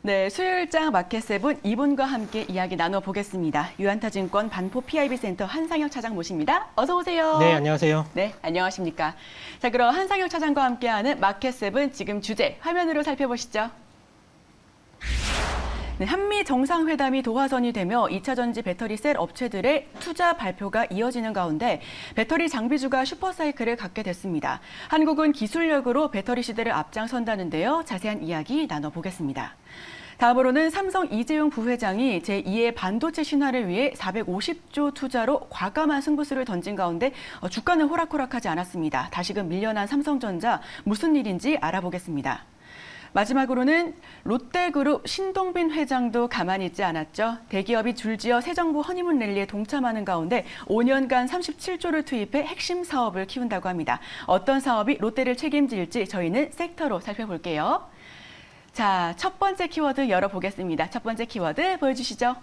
네, 수요일장 마켓세븐 이분과 함께 이야기 나눠보겠습니다. 유한타증권 반포 PIB센터 한상혁 차장 모십니다. 어서 오세요. 네, 안녕하세요. 네, 안녕하십니까. 자, 그럼 한상혁 차장과 함께하는 마켓세븐 지금 주제 화면으로 살펴보시죠. 네, 한미 정상회담이 도화선이 되며 2차 전지 배터리 셀 업체들의 투자 발표가 이어지는 가운데 배터리 장비주가 슈퍼사이클을 갖게 됐습니다. 한국은 기술력으로 배터리 시대를 앞장선다는데요. 자세한 이야기 나눠보겠습니다. 다음으로는 삼성 이재용 부회장이 제2의 반도체 신화를 위해 450조 투자로 과감한 승부수를 던진 가운데 주가는 호락호락하지 않았습니다. 다시금 밀려난 삼성전자 무슨 일인지 알아보겠습니다. 마지막으로는 롯데그룹 신동빈 회장도 가만히 있지 않았죠. 대기업이 줄지어 새 정부 허니문 랠리에 동참하는 가운데 5년간 37조를 투입해 핵심 사업을 키운다고 합니다. 어떤 사업이 롯데를 책임질지 저희는 섹터로 살펴볼게요. 자, 첫 번째 키워드 열어보겠습니다. 첫 번째 키워드 보여주시죠.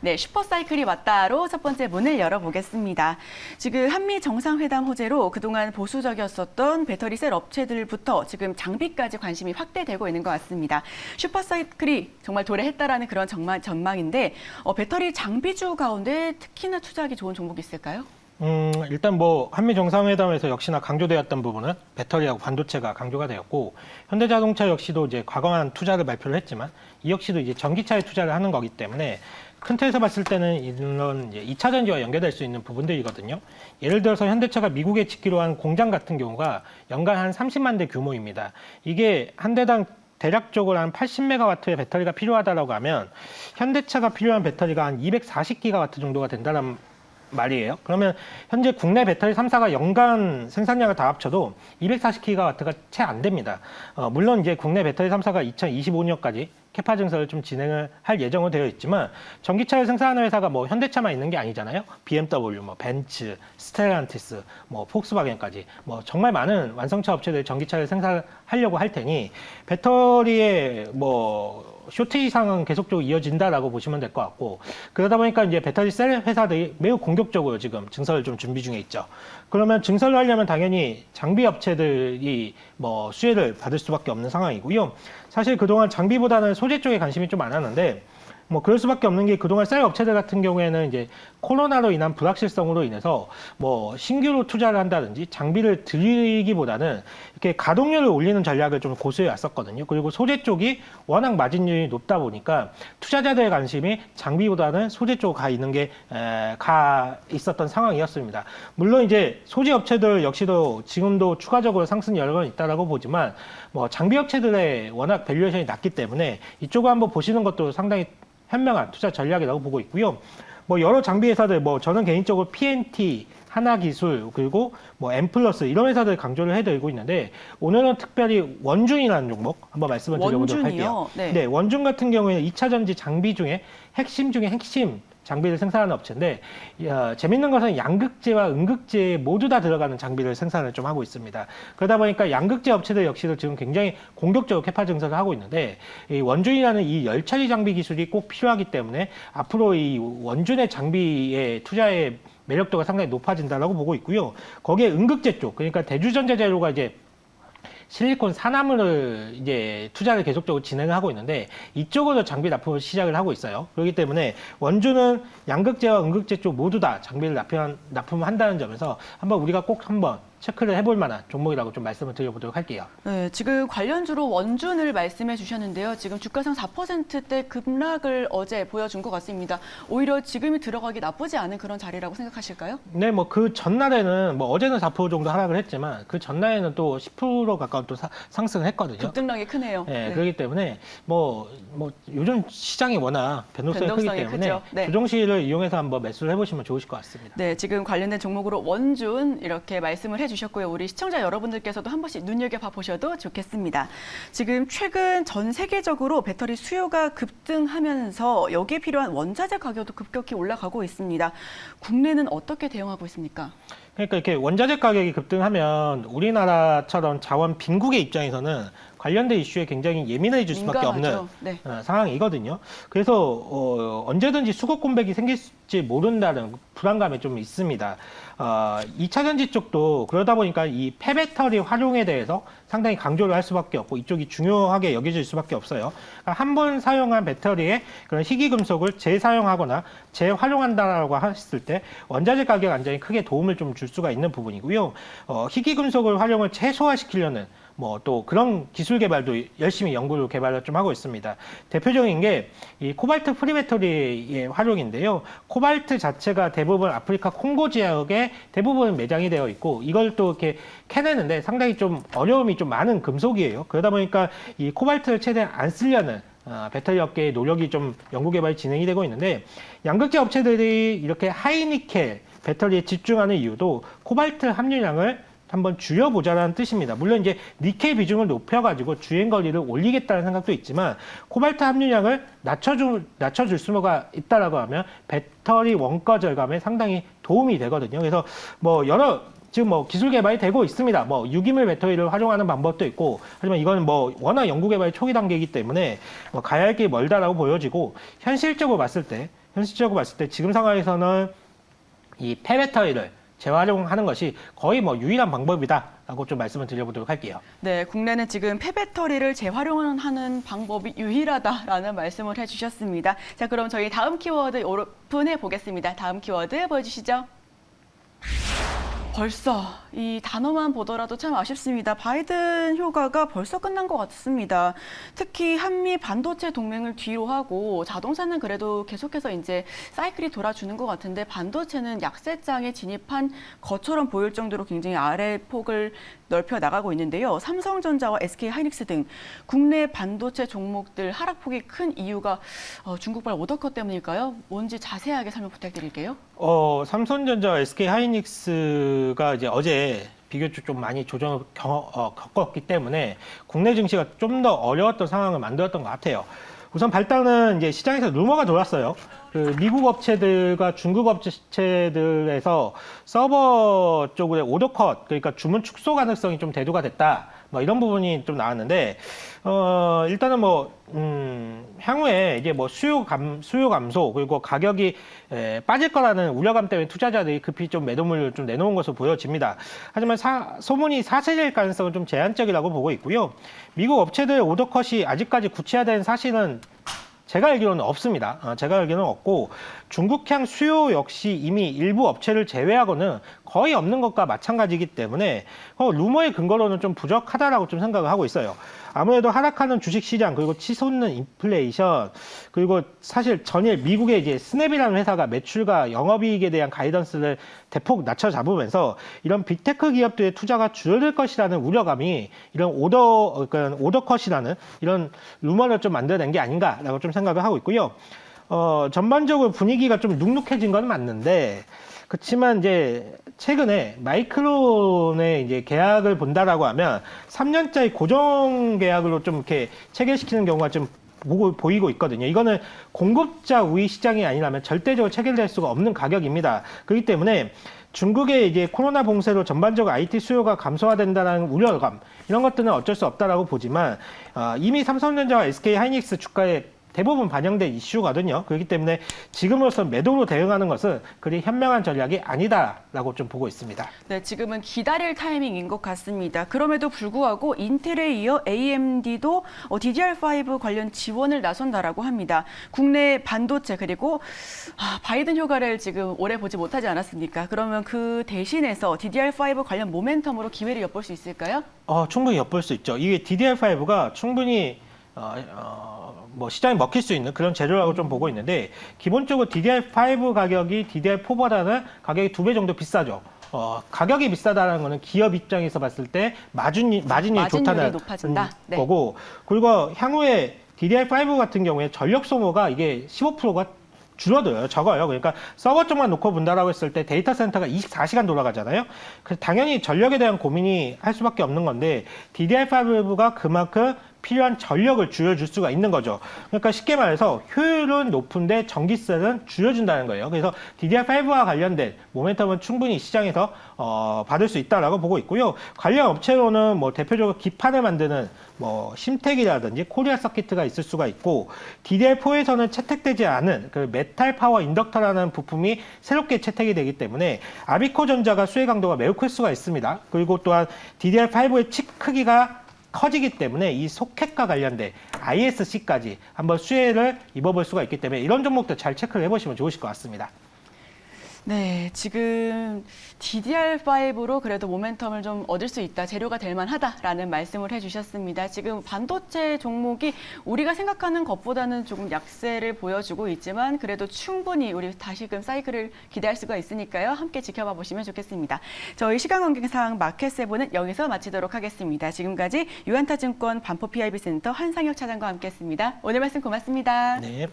네, 슈퍼사이클이 왔다로 첫 번째 문을 열어보겠습니다. 지금 한미 정상회담 호재로 그동안 보수적이었었던 배터리 셀 업체들부터 지금 장비까지 관심이 확대되고 있는 것 같습니다. 슈퍼사이클이 정말 도래했다라는 그런 전망인데 배터리 장비주 가운데 특히나 투자하기 좋은 종목이 있을까요? 일단 한미 정상회담에서 역시나 강조되었던 부분은 배터리하고 반도체가 강조가 되었고, 현대자동차 역시도 이제 과감한 투자를 발표를 했지만, 이 역시도 이제 전기차에 투자를 하는 거기 때문에 큰 틀에서 봤을 때는 이런 이제 2차 전지와 연계될 수 있는 부분들이거든요. 예를 들어서 현대차가 미국에 짓기로 한 공장 같은 경우가 연간 한 30만 대 규모입니다. 이게 한 대당 대략적으로 한 80메가와트의 배터리가 필요하다라고 하면 현대차가 필요한 배터리가 한 240기가와트 정도가 된다는 말이에요. 그러면 현재 국내 배터리 3사가 연간 생산량을 다 합쳐도 240기가와트가 채 안 됩니다. 물론 이제 국내 배터리 3사가 2025년까지 캐파 증설을 좀 진행을 할 예정으로 되어 있지만, 전기차를 생산하는 회사가 현대차만 있는 게 아니잖아요. BMW, 벤츠, 스텔란티스, 폭스바겐까지 정말 많은 완성차 업체들이 전기차를 생산하려고 할 테니 배터리의 쇼트지 상은 계속적으로 이어진다라고 보시면 될 것 같고, 그러다 보니까 이제 배터리 셀 회사들이 매우 공격적으로 지금 증설을 좀 준비 중에 있죠. 그러면 증설을 하려면 당연히 장비 업체들이 수혜를 받을 수밖에 없는 상황이고요. 사실 그동안 장비보다는 소재 쪽에 관심이 좀 많았는데, 그럴 수밖에 없는 게 그동안 셀 업체들 같은 경우에는 이제 코로나로 인한 불확실성으로 인해서 신규로 투자를 한다든지 장비를 들이기보다는 이렇게 가동률을 올리는 전략을 좀 고수해 왔었거든요. 그리고 소재 쪽이 워낙 마진율이 높다 보니까 투자자들의 관심이 장비보다는 소재 쪽으로 가 있는 게 가 있었던 상황이었습니다. 물론 이제 소재 업체들 역시도 지금도 추가적으로 상승 여력은 있다라고 보지만 장비 업체들의 워낙 밸류에이션이 낮기 때문에 이쪽을 한번 보시는 것도 상당히 현명한 투자 전략이라고 보고 있고요. 여러 장비 회사들, 저는 개인적으로 PNT, 하나기술, 그리고 M 플러스 이런 회사들 강조를 해드리고 있는데, 오늘은 특별히 원준이라는 종목 한번 말씀을 드려보도록 할게요. 네, 원준 같은 경우에는 2차 전지 장비 중에 핵심 중에 핵심 장비를 생산하는 업체인데, 재밌는 것은 양극재와 음극재 모두 다 들어가는 장비를 생산을 좀 하고 있습니다. 그러다 보니까 양극재 업체들 역시도 지금 굉장히 공격적으로 캐파 증설을 하고 있는데, 이 원준이라는 이 열처리 장비 기술이 꼭 필요하기 때문에 앞으로 이 원준의 장비의 투자의 매력도가 상당히 높아진다라고 보고 있고요. 거기에 음극재 쪽, 그러니까 대주전자재료가 이제 실리콘 산화물을 이제 투자를 계속적으로 진행을 하고 있는데, 이쪽으로 장비 납품을 시작을 하고 있어요. 그렇기 때문에 원주는 양극재와 음극재 쪽 모두 다 장비를 납품한다는 점에서 한번 우리가 꼭 한번 체크를 해볼 만한 종목이라고 좀 말씀을 드려보도록 할게요. 네, 지금 관련주로 원준을 말씀해 주셨는데요. 지금 주가상 4%대 급락을 어제 보여준 것 같습니다. 오히려 지금이 들어가기 나쁘지 않은 그런 자리라고 생각하실까요? 네, 그 전날에는 어제는 4% 정도 하락을 했지만 그 전날에는 또 10% 가까운 또 상승을 했거든요. 급등락이 크네요. 네, 그렇기 때문에 요즘 시장이 워낙 변동성이 크기 때문에 네. 조정시를 이용해서 한번 매수를 해보시면 좋으실 것 같습니다. 네, 지금 관련된 종목으로 원준 이렇게 말씀을 해주셨고요. 우리 시청자 여러분들께서도 한 번씩 눈여겨봐 보셔도 좋겠습니다. 지금 최근 전 세계적으로 배터리 수요가 급등하면서 여기에 필요한 원자재 가격도 급격히 올라가고 있습니다. 국내는 어떻게 대응하고 있습니까? 그러니까 이렇게 원자재 가격이 급등하면 우리나라처럼 자원 빈국의 입장에서는 관련된 이슈에 굉장히 예민해질 수밖에 민감하죠. 없는 네. 상황이거든요. 그래서 언제든지 수급 공백이 생길지 모른다는 불안감이 좀 있습니다. 2차 전지 쪽도 그러다 보니까 이 폐배터리 활용에 대해서 상당히 강조를 할 수밖에 없고 이쪽이 중요하게 여겨질 수밖에 없어요. 그러니까 한 번 사용한 배터리에 그런 희귀금속을 재사용하거나 재활용한다라고 했을 때 원자재 가격 안정에 크게 도움을 좀 줄 수가 있는 부분이고요. 희귀금속을 활용을 최소화시키려는 뭐 또 그런 기술 개발도 열심히 연구를 개발을 좀 하고 있습니다. 대표적인 게 이 코발트 프리 배터리의 활용인데요. 코발트 자체가 대부분 아프리카 콩고 지역에 대부분 매장이 되어 있고 이걸 또 이렇게 캐내는데 상당히 좀 어려움이 좀 많은 금속이에요. 그러다 보니까 이 코발트를 최대한 안 쓰려는 배터리 업계의 노력이 좀 연구 개발이 진행이 되고 있는데 양극재 업체들이 이렇게 하이니켈 배터리에 집중하는 이유도 코발트 함유량을 한번 줄여보자라는 뜻입니다. 물론 이제 니켈 비중을 높여가지고 주행 거리를 올리겠다는 생각도 있지만 코발트 함유량을 낮춰줄 수가 있다라고 하면 배터리 원가 절감에 상당히 도움이 되거든요. 그래서 뭐 지금 뭐 기술 개발이 되고 있습니다. 뭐 유기물 배터리를 활용하는 방법도 있고 하지만 이거는 뭐 워낙 연구 개발 초기 단계이기 때문에 뭐 가야 할 길이 멀다라고 보여지고 현실적으로 봤을 때 지금 상황에서는 이 폐배터리를 재활용하는 것이 거의 뭐 유일한 방법이다라고 좀 말씀을 드려보도록 할게요. 네, 국내는 지금 폐배터리를 재활용하는 방법이 유일하다라는 말씀을 해주셨습니다. 자, 그럼 저희 다음 키워드 오픈해 보겠습니다. 다음 키워드 보여주시죠. 벌써 이 단어만 보더라도 참 아쉽습니다. 바이든 휴가가 벌써 끝난 것 같습니다. 특히 한미 반도체 동맹을 뒤로 하고 자동차는 그래도 계속해서 이제 사이클이 돌아주는 것 같은데 반도체는 약세장에 진입한 것처럼 보일 정도로 굉장히 아래 폭을 넓혀 나가고 있는데요. 삼성전자와 SK하이닉스 등 국내 반도체 종목들 하락폭이 큰 이유가 중국발 오더컷 때문일까요? 뭔지 자세하게 설명 부탁드릴게요. 삼성전자와 SK하이닉스가 이제 어제 비교적 좀 많이 조정을 겪었기 때문에 국내 증시가 좀 더 어려웠던 상황을 만들었던 것 같아요. 우선 발단은 이제 시장에서 루머가 돌았어요. 그 미국 업체들과 중국 업체들에서 서버 쪽의 오더컷, 그러니까 주문 축소 가능성이 좀 대두가 됐다. 뭐 이런 부분이 좀 나왔는데, 일단은 향후에 이제 뭐 수요 감소, 그리고 가격이 빠질 거라는 우려감 때문에 투자자들이 급히 좀 매도물을 좀 내놓은 것으로 보여집니다. 하지만 소문이 사실일 가능성은 좀 제한적이라고 보고 있고요. 미국 업체들 오더컷이 아직까지 구체화된 사실은 제가 알기로는 없습니다. 제가 알기로는 없고 중국향 수요 역시 이미 일부 업체를 제외하고는 거의 없는 것과 마찬가지이기 때문에 루머의 근거로는 좀 부족하다라고 좀 생각을 하고 있어요. 아무래도 하락하는 주식시장 그리고 치솟는 인플레이션 그리고 사실 전일 미국의 이제 스냅이라는 회사가 매출과 영업이익에 대한 가이던스를 대폭 낮춰 잡으면서 이런 빅테크 기업들의 투자가 줄어들 것이라는 우려감이 이런 오더컷이라는 이런 루머를 좀 만들어낸 게 아닌가라고 좀 생각을 하고 있고요. 전반적으로 분위기가 좀 눅눅해진 건 맞는데 그렇지만 이제 최근에 마이크론의 이제 계약을 본다라고 하면 3년짜리 고정 계약으로 좀 이렇게 체결시키는 경우가 좀 보이고 있거든요. 이거는 공급자 우위 시장이 아니라면 절대적으로 체결될 수가 없는 가격입니다. 그렇기 때문에 중국의 이제 코로나 봉쇄로 전반적으로 IT 수요가 감소화된다는 우려감 이런 것들은 어쩔 수 없다라고 보지만 이미 삼성전자와 SK하이닉스 주가에 대부분 반영된 이슈거든요. 그렇기 때문에 지금으로서 매도로 대응하는 것은 그리 현명한 전략이 아니다라고 좀 보고 있습니다. 네, 지금은 기다릴 타이밍인 것 같습니다. 그럼에도 불구하고 인텔에 이어 AMD도 DDR5 관련 지원을 나선다라고 합니다. 국내 반도체 그리고 바이든 휴가를 지금 오래 보지 못하지 않았습니까? 그러면 그 대신해서 DDR5 관련 모멘텀으로 기회를 엿볼 수 있을까요? 충분히 엿볼 수 있죠. 이게 DDR5가 충분히 뭐 시장에 먹힐 수 있는 그런 재료라고 좀 보고 있는데 기본적으로 DDR5 가격이 DDR4보다는 가격이 2배 정도 비싸죠. 가격이 비싸다는 거는 기업 입장에서 봤을 때 마진이 좋다는 높아진다. 네. 거고 그리고 향후에 DDR5 같은 경우에 전력 소모가 이게 15%가 줄어들어요. 적어요. 그러니까 서버 쪽만 놓고 본다라고 했을 때 데이터 센터가 24시간 돌아가잖아요. 그래서 당연히 전력에 대한 고민이 할 수밖에 없는 건데 DDR5가 그만큼 필요한 전력을 줄여줄 수가 있는 거죠. 그러니까 쉽게 말해서 효율은 높은데 전기세는 줄여준다는 거예요. 그래서 DDR5와 관련된 모멘텀은 충분히 시장에서 받을 수 있다라고 보고 있고요. 관련 업체로는 뭐 대표적으로 기판을 만드는 뭐 심텍이라든지 코리아 서키트가 있을 수가 있고, DDR4에서는 채택되지 않은 그 메탈 파워 인덕터라는 부품이 새롭게 채택이 되기 때문에 아비코 전자가 수혜 강도가 매우 클 수가 있습니다. 그리고 또한 DDR5의 칩 크기가 커지기 때문에 이 소켓과 관련된 ISC까지 한번 수혜를 입어볼 수가 있기 때문에 이런 종목도 잘 체크를 해보시면 좋으실 것 같습니다. 네, 지금 DDR5로 그래도 모멘텀을 좀 얻을 수 있다, 재료가 될 만하다라는 말씀을 해주셨습니다. 지금 반도체 종목이 우리가 생각하는 것보다는 조금 약세를 보여주고 있지만 그래도 충분히 우리 다시금 사이클을 기대할 수가 있으니까요. 함께 지켜봐 보시면 좋겠습니다. 저희 시간관계상 마켓세븐은 여기서 마치도록 하겠습니다. 지금까지 유한타증권 반포 PIB센터 한상혁 차장과 함께했습니다. 오늘 말씀 고맙습니다. 네.